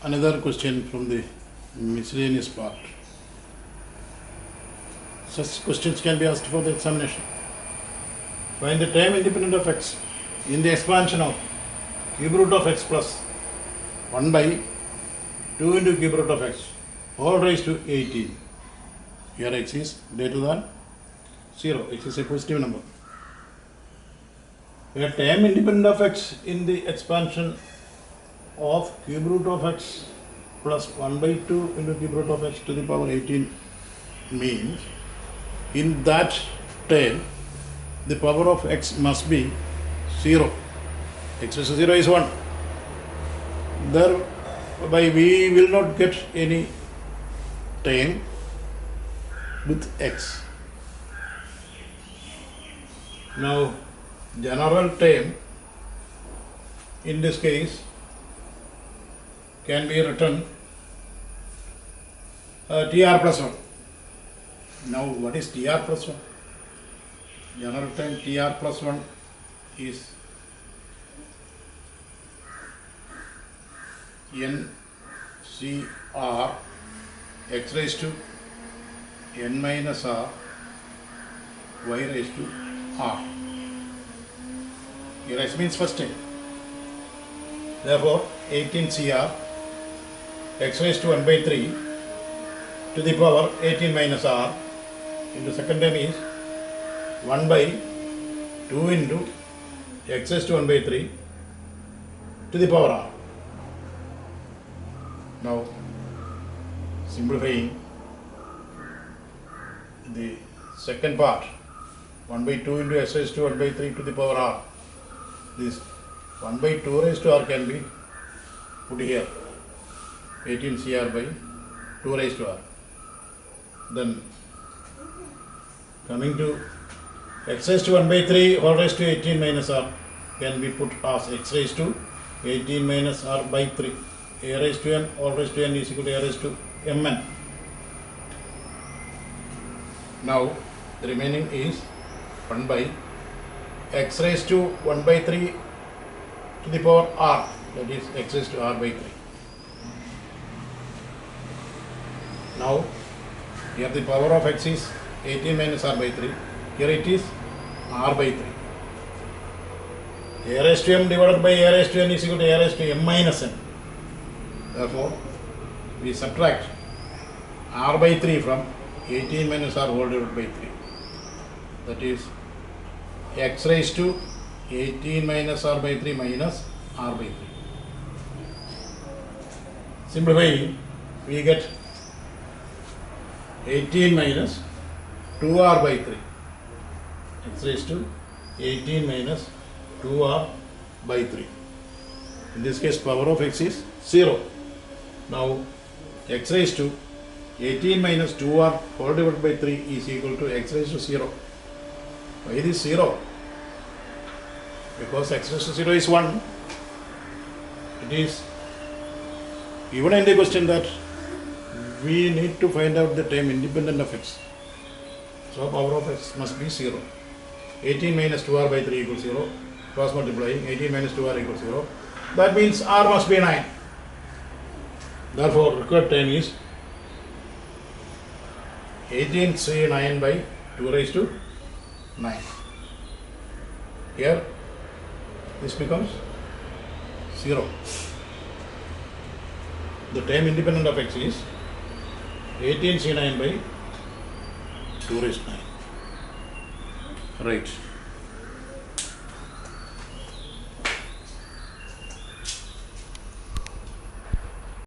another question from the miscellaneous part. Such questions can be asked for the examination. Find the term independent of x in the expansion of cube root of x plus 1 by 2 into cube root of x all raised to 18. Here x is greater than 0. X is a positive number. A term independent of x in the expansion of cube root of x plus 1 by 2 into cube root of x to the power 18 means in that term the power of x must be 0. X raised to 0 is 1. Thereby we will not get any term with x. Now general term in this case can be written tr plus 1. Now what is tr plus 1? General term tr plus 1 is NCR x raised to n minus r y raised to r. Here x means first term. Therefore 18CR x raised to 1 by 3 to the power 18 minus r into second term is 1 by 2 into x raised to 1 by 3 to the power r. Now simplifying the second part, 1 by 2 into x raised to 1 by 3 to the power r. This 1 by 2 raised to r can be put here, 18CR by 2 raised to r. Then coming to x raised to 1 by 3 all raised to 18 minus r can be put as x raised to 18 minus r by 3. A raised to m all raised to n is equal to a raised to mn. Now the remaining is 1 by x raised to 1 by 3 to the power r, that is x raised to r by 3. Now here the power of x is 18 minus r by 3, here it is r by 3. A raised to m divided by a raised to n is equal to a raised to m minus n. Therefore we subtract r by 3 from 18 minus r whole divided by 3. That is x raised to 18 minus r by 3 minus r by 3. Simplifying, we get 18 minus 2r by 3. X raised to 18 minus 2r by 3. In this case, power of x is 0. Now, x raised to 18 minus 2r whole divided by 3 is equal to x raised to 0. Why it is 0? Because x raised to 0 is 1. It is given in the question that we need to find out the term independent of x. So power of x must be 0. 18 minus 2r by 3 equals 0. Cross multiplying 18 minus 2r equals 0. That means r must be 9. Therefore required term is 18C9 by 2 raised to 9. Here this becomes 0. The term independent of x is 18C9 by 2 raised to 9. Right.